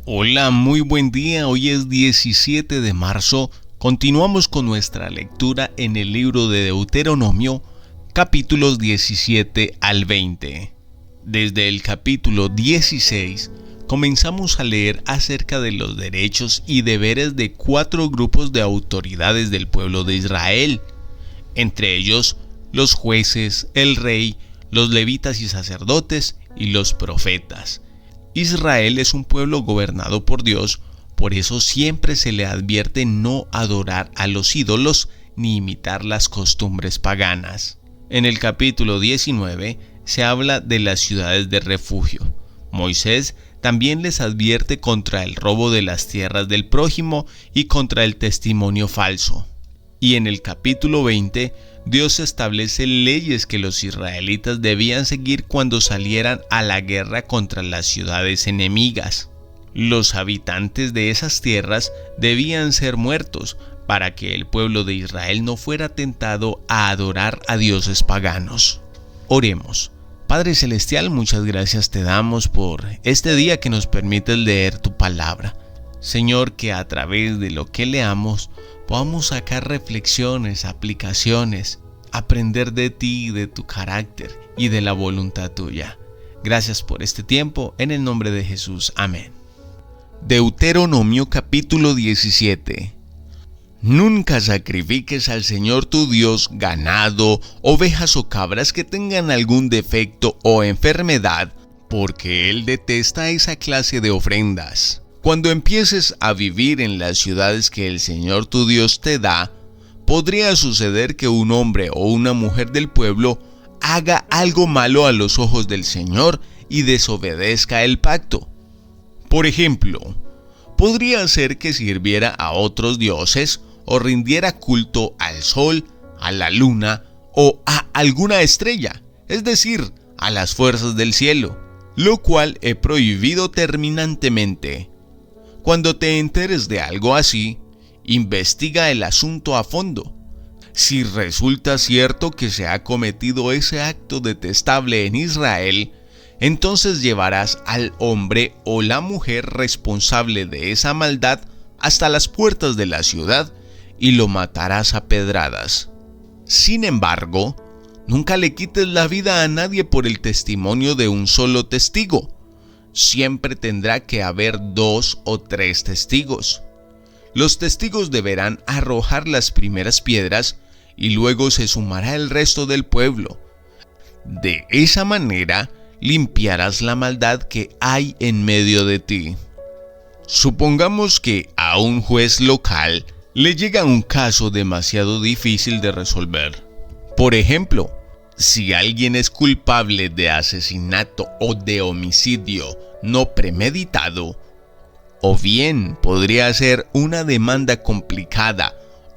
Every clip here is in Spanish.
Hola, muy buen día. Hoy es 17 de marzo. Continuamos con nuestra lectura en el libro de Deuteronomio, capítulos 17 al 20. Desde el capítulo 16 comenzamos a leer acerca de los derechos y deberes de 4 grupos de autoridades del pueblo de Israel, entre ellos los jueces, el rey, los levitas y sacerdotes y los profetas. Israel es un pueblo gobernado por Dios, por eso siempre se le advierte no adorar a los ídolos ni imitar las costumbres paganas. En el capítulo 19 se habla de las ciudades de refugio. Moisés también les advierte contra el robo de las tierras del prójimo y contra el testimonio falso. Y en el capítulo 20, Dios establece leyes que los israelitas debían seguir cuando salieran a la guerra contra las ciudades enemigas. Los habitantes de esas tierras debían ser muertos para que el pueblo de Israel no fuera tentado a adorar a dioses paganos. Oremos. Padre Celestial, muchas gracias te damos por este día que nos permite leer tu palabra. Señor, que a través de lo que leamos podamos sacar reflexiones, aplicaciones, aprender de ti, de tu carácter y de la voluntad tuya. Gracias por este tiempo, en el nombre de Jesús. Amén. Deuteronomio capítulo 17. Nunca sacrifiques al Señor tu Dios ganado, ovejas o cabras que tengan algún defecto o enfermedad, porque Él detesta esa clase de ofrendas. Cuando empieces a vivir en las ciudades que el Señor tu Dios te da, podría suceder que un hombre o una mujer del pueblo haga algo malo a los ojos del Señor y desobedezca el pacto. Por ejemplo, podría ser que sirviera a otros dioses o rindiera culto al sol, a la luna o a alguna estrella, es decir, a las fuerzas del cielo, lo cual he prohibido terminantemente. Cuando te enteres de algo así, investiga el asunto a fondo. Si resulta cierto que se ha cometido ese acto detestable en Israel, entonces llevarás al hombre o la mujer responsable de esa maldad hasta las puertas de la ciudad y lo matarás a pedradas. Sin embargo, nunca le quites la vida a nadie por el testimonio de un solo testigo. Siempre tendrá que haber 2 o 3 testigos. Los testigos deberán arrojar las primeras piedras y luego se sumará el resto del pueblo. De esa manera limpiarás la maldad que hay en medio de ti. Supongamos que a un juez local le llega un caso demasiado difícil de resolver. Por ejemplo, si alguien es culpable de asesinato o de homicidio no premeditado, o bien podría ser una demanda complicada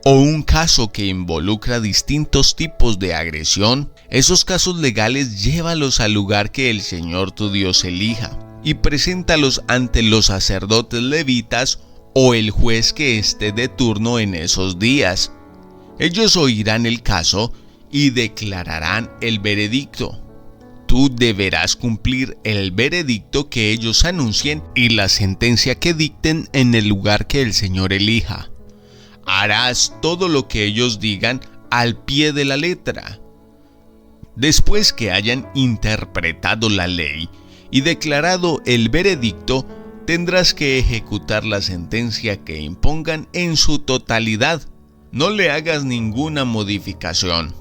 o un caso que involucra distintos tipos de agresión, esos casos legales llévalos al lugar que el Señor tu Dios elija y preséntalos ante los sacerdotes levitas o el juez que esté de turno en esos días. Ellos oirán el caso y declararán el veredicto. Tú deberás cumplir el veredicto que ellos anuncien y la sentencia que dicten en el lugar que el Señor elija. Harás todo lo que ellos digan al pie de la letra. Después que hayan interpretado la ley y declarado el veredicto, tendrás que ejecutar la sentencia que impongan en su totalidad. No le hagas ninguna modificación.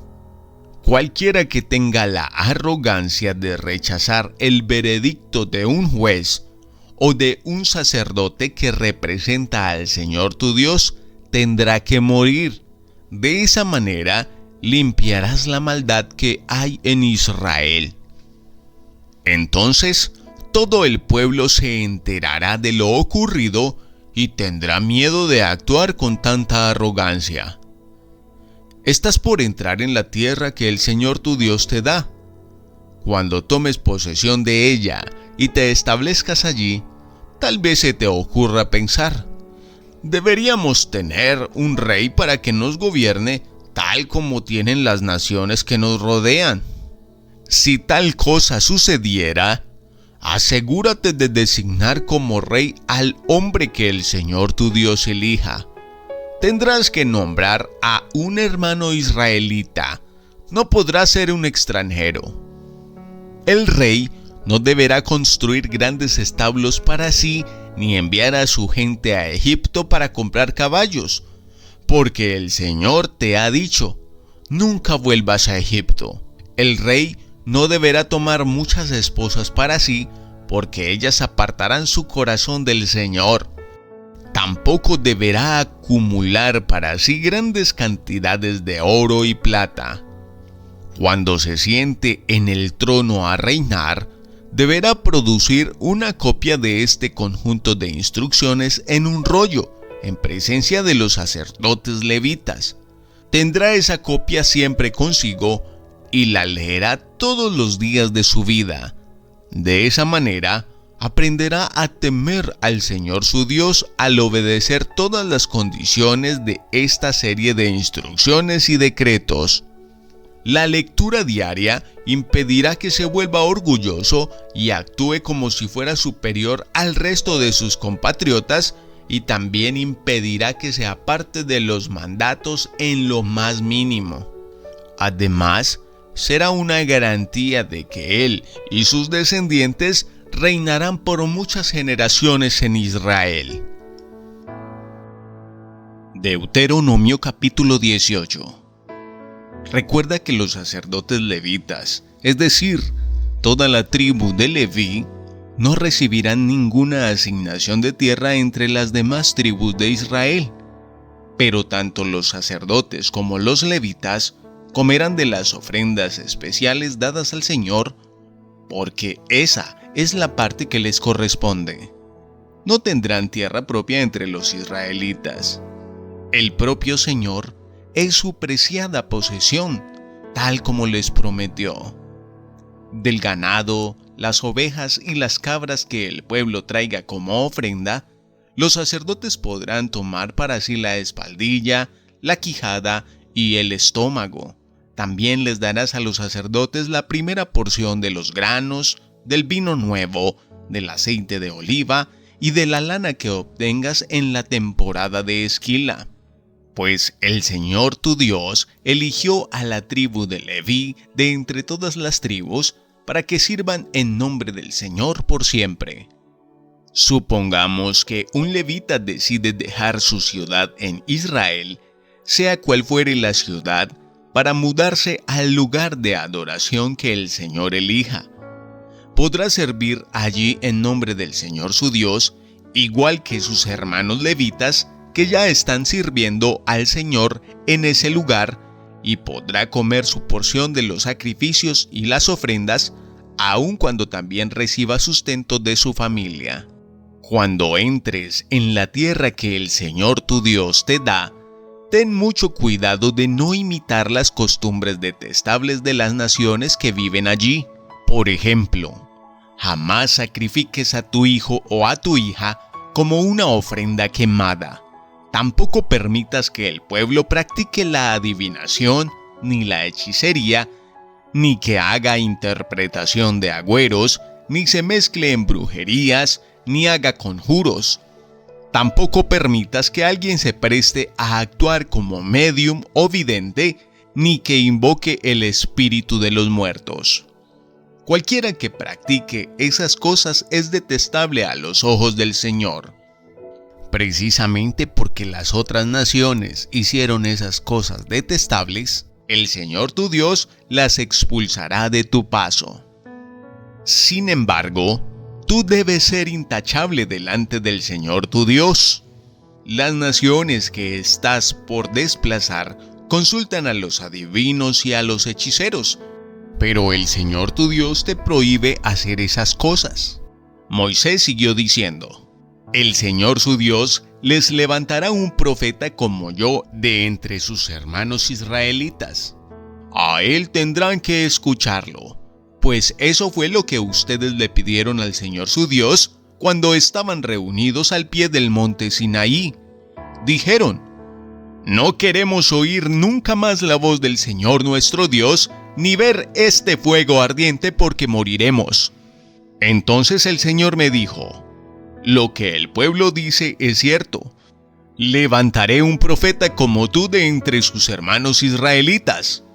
Cualquiera que tenga la arrogancia de rechazar el veredicto de un juez o de un sacerdote que representa al Señor tu Dios, tendrá que morir. De esa manera, limpiarás la maldad que hay en Israel. Entonces, todo el pueblo se enterará de lo ocurrido y tendrá miedo de actuar con tanta arrogancia. Estás por entrar en la tierra que el Señor tu Dios te da. Cuando tomes posesión de ella y te establezcas allí, tal vez se te ocurra pensar: deberíamos tener un rey para que nos gobierne tal como tienen las naciones que nos rodean. Si tal cosa sucediera, asegúrate de designar como rey al hombre que el Señor tu Dios elija. Tendrás que nombrar a un hermano israelita, no podrá ser un extranjero. El rey no deberá construir grandes establos para sí, ni enviar a su gente a Egipto para comprar caballos, porque el Señor te ha dicho, nunca vuelvas a Egipto. El rey no deberá tomar muchas esposas para sí, porque ellas apartarán su corazón del Señor. Tampoco deberá acumular para sí grandes cantidades de oro y plata. Cuando se siente en el trono a reinar, deberá producir una copia de este conjunto de instrucciones en un rollo, en presencia de los sacerdotes levitas. Tendrá esa copia siempre consigo y la leerá todos los días de su vida. De esa manera, aprenderá a temer al Señor su Dios al obedecer todas las condiciones de esta serie de instrucciones y decretos. La lectura diaria impedirá que se vuelva orgulloso y actúe como si fuera superior al resto de sus compatriotas, y también impedirá que se aparte de los mandatos en lo más mínimo. Además, será una garantía de que él y sus descendientes reinarán por muchas generaciones en Israel. Deuteronomio capítulo 18. Recuerda que los sacerdotes levitas, es decir, toda la tribu de Leví, no recibirán ninguna asignación de tierra entre las demás tribus de Israel. Pero tanto los sacerdotes como los levitas comerán de las ofrendas especiales dadas al Señor, porque esa es la parte que les corresponde. No tendrán tierra propia entre los israelitas. El propio Señor es su preciada posesión, tal como les prometió. Del ganado, las ovejas y las cabras que el pueblo traiga como ofrenda, los sacerdotes podrán tomar para sí la espaldilla, la quijada y el estómago. También les darás a los sacerdotes la primera porción de los granos, del vino nuevo, del aceite de oliva y de la lana que obtengas en la temporada de esquila. Pues el Señor tu Dios eligió a la tribu de Leví de entre todas las tribus para que sirvan en nombre del Señor por siempre. Supongamos que un levita decide dejar su ciudad en Israel, sea cual fuere la ciudad, para mudarse al lugar de adoración que el Señor elija. Podrá servir allí en nombre del Señor su Dios, igual que sus hermanos levitas que ya están sirviendo al Señor en ese lugar, y podrá comer su porción de los sacrificios y las ofrendas, aun cuando también reciba sustento de su familia. Cuando entres en la tierra que el Señor tu Dios te da, ten mucho cuidado de no imitar las costumbres detestables de las naciones que viven allí. Por ejemplo, jamás sacrifiques a tu hijo o a tu hija como una ofrenda quemada. Tampoco permitas que el pueblo practique la adivinación, ni la hechicería, ni que haga interpretación de agüeros, ni se mezcle en brujerías, ni haga conjuros. Tampoco permitas que alguien se preste a actuar como médium o vidente, ni que invoque el espíritu de los muertos. Cualquiera que practique esas cosas es detestable a los ojos del Señor. Precisamente porque las otras naciones hicieron esas cosas detestables, el Señor tu Dios las expulsará de tu paso. Sin embargo, tú debes ser intachable delante del Señor tu Dios. Las naciones que estás por desplazar consultan a los adivinos y a los hechiceros, pero el Señor tu Dios te prohíbe hacer esas cosas. Moisés siguió diciendo: el Señor su Dios les levantará un profeta como yo de entre sus hermanos israelitas. A él tendrán que escucharlo, pues eso fue lo que ustedes le pidieron al Señor su Dios cuando estaban reunidos al pie del monte Sinaí. Dijeron: no queremos oír nunca más la voz del Señor nuestro Dios, ni ver este fuego ardiente porque moriremos. Entonces el Señor me dijo: lo que el pueblo dice es cierto. Levantaré un profeta como tú de entre sus hermanos israelitas.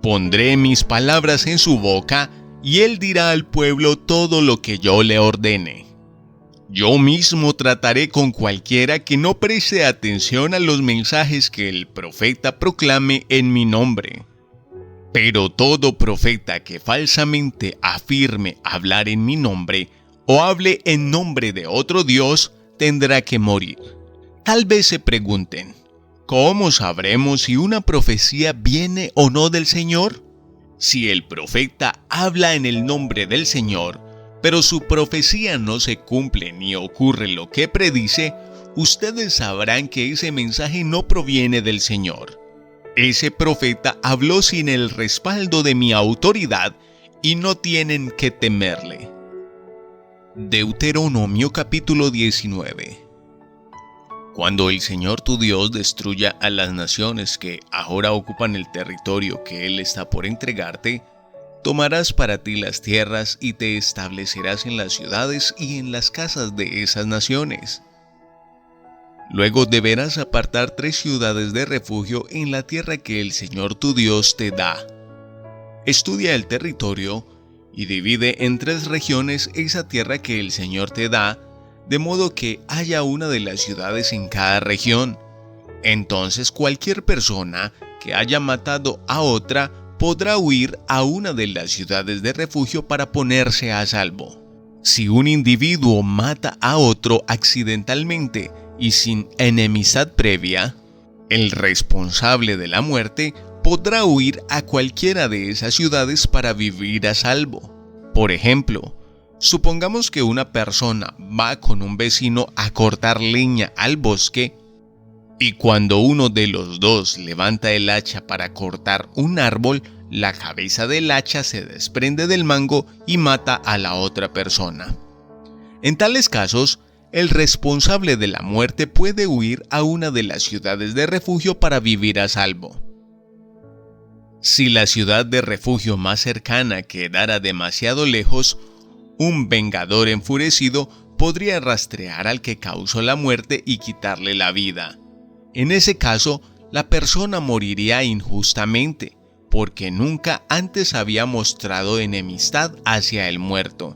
Pondré mis palabras en su boca, y él dirá al pueblo todo lo que yo le ordene. Yo mismo trataré con cualquiera que no preste atención a los mensajes que el profeta proclame en mi nombre. Pero todo profeta que falsamente afirme hablar en mi nombre, o hable en nombre de otro Dios, tendrá que morir. Tal vez se pregunten: ¿cómo sabremos si una profecía viene o no del Señor? Si el profeta habla en el nombre del Señor, pero su profecía no se cumple ni ocurre lo que predice, ustedes sabrán que ese mensaje no proviene del Señor. Ese profeta habló sin el respaldo de mi autoridad y no tienen que temerle. Deuteronomio capítulo 19. Cuando el Señor tu Dios destruya a las naciones que ahora ocupan el territorio que Él está por entregarte, tomarás para ti las tierras y te establecerás en las ciudades y en las casas de esas naciones. Luego deberás apartar 3 ciudades de refugio en la tierra que el Señor tu Dios te da. Estudia el territorio y divide en 3 regiones esa tierra que el Señor te da, de modo que haya una de las ciudades en cada región. Entonces cualquier persona que haya matado a otra podrá huir a una de las ciudades de refugio para ponerse a salvo. Si un individuo mata a otro accidentalmente y sin enemistad previa, el responsable de la muerte podrá huir a cualquiera de esas ciudades para vivir a salvo. Por ejemplo, supongamos que una persona va con un vecino a cortar leña al bosque, y cuando uno de los dos levanta el hacha para cortar un árbol, la cabeza del hacha se desprende del mango y mata a la otra persona. En tales casos, el responsable de la muerte puede huir a una de las ciudades de refugio para vivir a salvo. Si la ciudad de refugio más cercana quedara demasiado lejos, un vengador enfurecido podría rastrear al que causó la muerte y quitarle la vida. En ese caso, la persona moriría injustamente, porque nunca antes había mostrado enemistad hacia el muerto.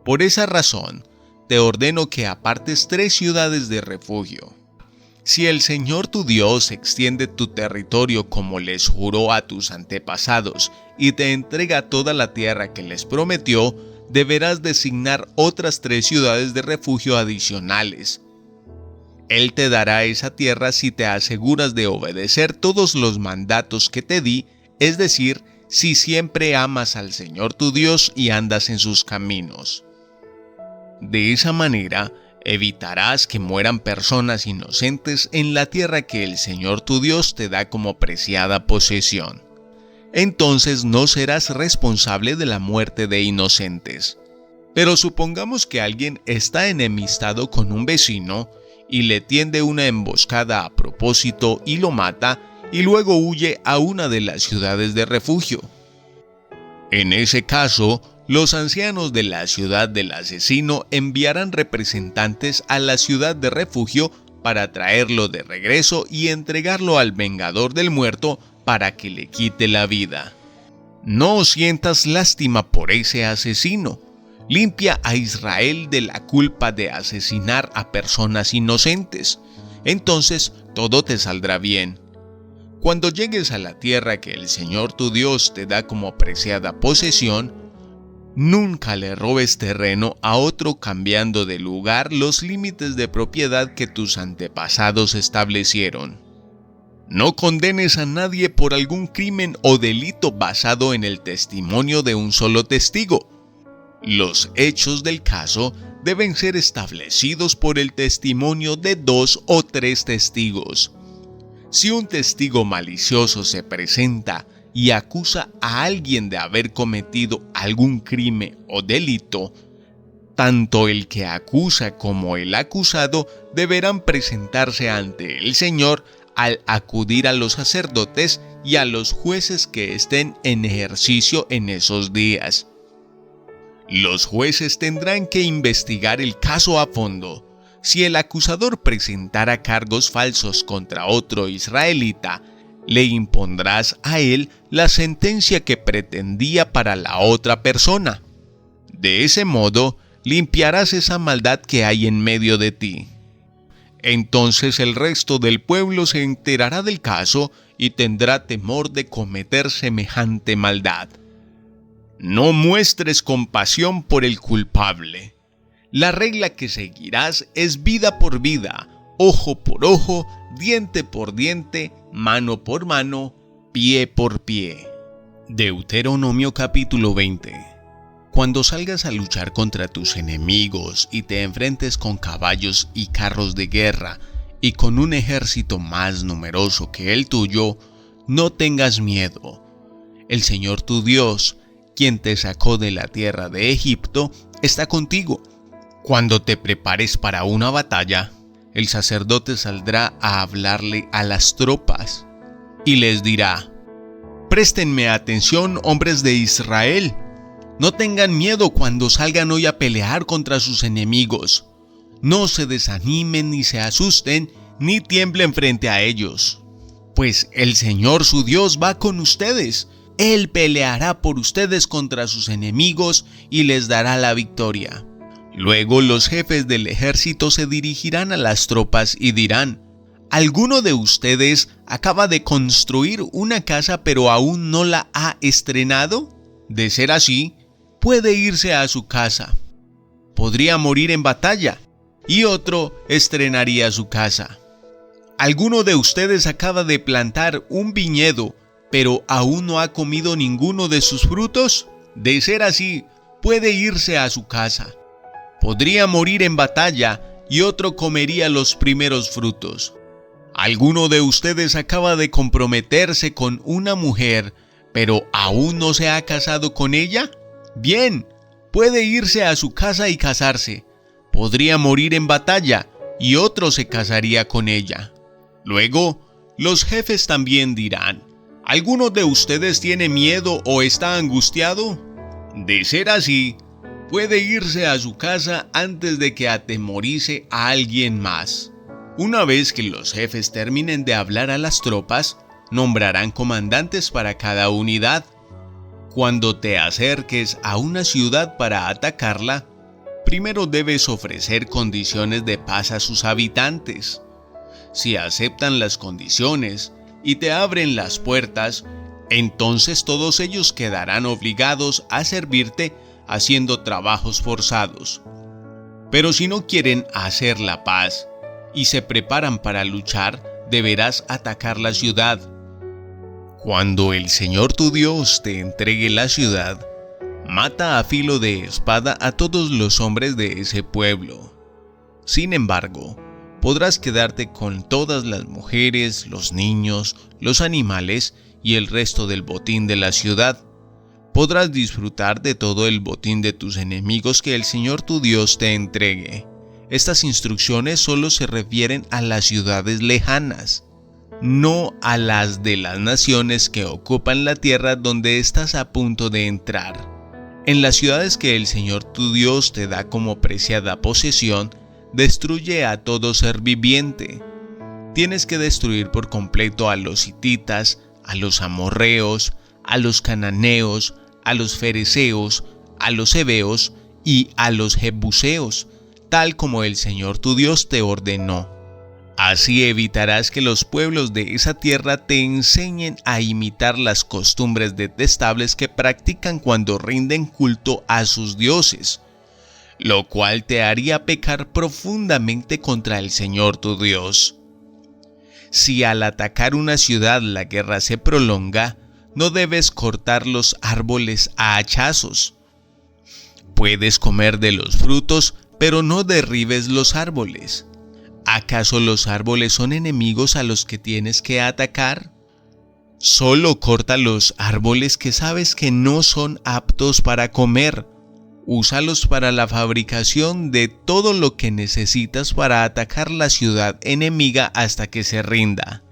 Por esa razón, te ordeno que apartes 3 ciudades de refugio. Si el Señor tu Dios extiende tu territorio como les juró a tus antepasados y te entrega toda la tierra que les prometió, deberás designar otras 3 ciudades de refugio adicionales. Él te dará esa tierra si te aseguras de obedecer todos los mandatos que te di, es decir, si siempre amas al Señor tu Dios y andas en sus caminos. De esa manera, evitarás que mueran personas inocentes en la tierra que el Señor tu Dios te da como preciada posesión. Entonces no serás responsable de la muerte de inocentes. Pero supongamos que alguien está enemistado con un vecino y le tiende una emboscada a propósito y lo mata, y luego huye a una de las ciudades de refugio. En ese caso, los ancianos de la ciudad del asesino enviarán representantes a la ciudad de refugio para traerlo de regreso y entregarlo al vengador del muerto para que le quite la vida. No sientas lástima por ese asesino. Limpia a Israel de la culpa de asesinar a personas inocentes. Entonces todo te saldrá bien. Cuando llegues a la tierra que el Señor tu Dios te da como preciada posesión, nunca le robes terreno a otro cambiando de lugar los límites de propiedad que tus antepasados establecieron. No condenes a nadie por algún crimen o delito basado en el testimonio de un solo testigo. Los hechos del caso deben ser establecidos por el testimonio de 2 o 3 testigos. Si un testigo malicioso se presenta y acusa a alguien de haber cometido algún crimen o delito, tanto el que acusa como el acusado deberán presentarse ante el Señor al acudir a los sacerdotes y a los jueces que estén en ejercicio en esos días. Los jueces tendrán que investigar el caso a fondo. Si el acusador presentara cargos falsos contra otro israelita, le impondrás a él la sentencia que pretendía para la otra persona. De ese modo, limpiarás esa maldad que hay en medio de ti. Entonces el resto del pueblo se enterará del caso y tendrá temor de cometer semejante maldad. No muestres compasión por el culpable. La regla que seguirás es vida por vida, ojo por ojo, diente por diente, mano por mano, pie por pie. Deuteronomio capítulo 20. Cuando salgas a luchar contra tus enemigos y te enfrentes con caballos y carros de guerra y con un ejército más numeroso que el tuyo, no tengas miedo. El Señor tu Dios, quien te sacó de la tierra de Egipto, está contigo. Cuando te prepares para una batalla, el sacerdote saldrá a hablarle a las tropas y les dirá: «Préstenme atención, hombres de Israel. No tengan miedo cuando salgan hoy a pelear contra sus enemigos. No se desanimen ni se asusten, ni tiemblen frente a ellos. Pues el Señor su Dios va con ustedes. Él peleará por ustedes contra sus enemigos y les dará la victoria». Luego los jefes del ejército se dirigirán a las tropas y dirán: «¿Alguno de ustedes acaba de construir una casa pero aún no la ha estrenado? De ser así, puede irse a su casa. Podría morir en batalla y otro estrenaría su casa. ¿Alguno de ustedes acaba de plantar un viñedo pero aún no ha comido ninguno de sus frutos? De ser así, puede irse a su casa. Podría morir en batalla y otro comería los primeros frutos. ¿Alguno de ustedes acaba de comprometerse con una mujer, pero aún no se ha casado con ella? Bien, puede irse a su casa y casarse. Podría morir en batalla y otro se casaría con ella». Luego, los jefes también dirán: ¿alguno de ustedes tiene miedo o está angustiado? De ser así, puede irse a su casa antes de que atemorice a alguien más. Una vez que los jefes terminen de hablar a las tropas, nombrarán comandantes para cada unidad. Cuando te acerques a una ciudad para atacarla, primero debes ofrecer condiciones de paz a sus habitantes. Si aceptan las condiciones y te abren las puertas, entonces todos ellos quedarán obligados a servirte haciendo trabajos forzados. Pero si no quieren hacer la paz y se preparan para luchar, deberás atacar la ciudad. Cuando el Señor tu Dios te entregue la ciudad, mata a filo de espada a todos los hombres de ese pueblo. Sin embargo, podrás quedarte con todas las mujeres, los niños, los animales y el resto del botín de la ciudad. Podrás disfrutar de todo el botín de tus enemigos que el Señor tu Dios te entregue. Estas instrucciones solo se refieren a las ciudades lejanas, no a las de las naciones que ocupan la tierra donde estás a punto de entrar. En las ciudades que el Señor tu Dios te da como preciada posesión, destruye a todo ser viviente. Tienes que destruir por completo a los hititas, a los amorreos, a los cananeos, a los fereceos, a los heveos y a los jebuseos, tal como el Señor tu Dios te ordenó. Así evitarás que los pueblos de esa tierra te enseñen a imitar las costumbres detestables que practican cuando rinden culto a sus dioses, lo cual te haría pecar profundamente contra el Señor tu Dios. Si al atacar una ciudad la guerra se prolonga, no debes cortar los árboles a hachazos. Puedes comer de los frutos, pero no derribes los árboles. ¿Acaso los árboles son enemigos a los que tienes que atacar? Solo corta los árboles que sabes que no son aptos para comer. Úsalos para la fabricación de todo lo que necesitas para atacar la ciudad enemiga hasta que se rinda.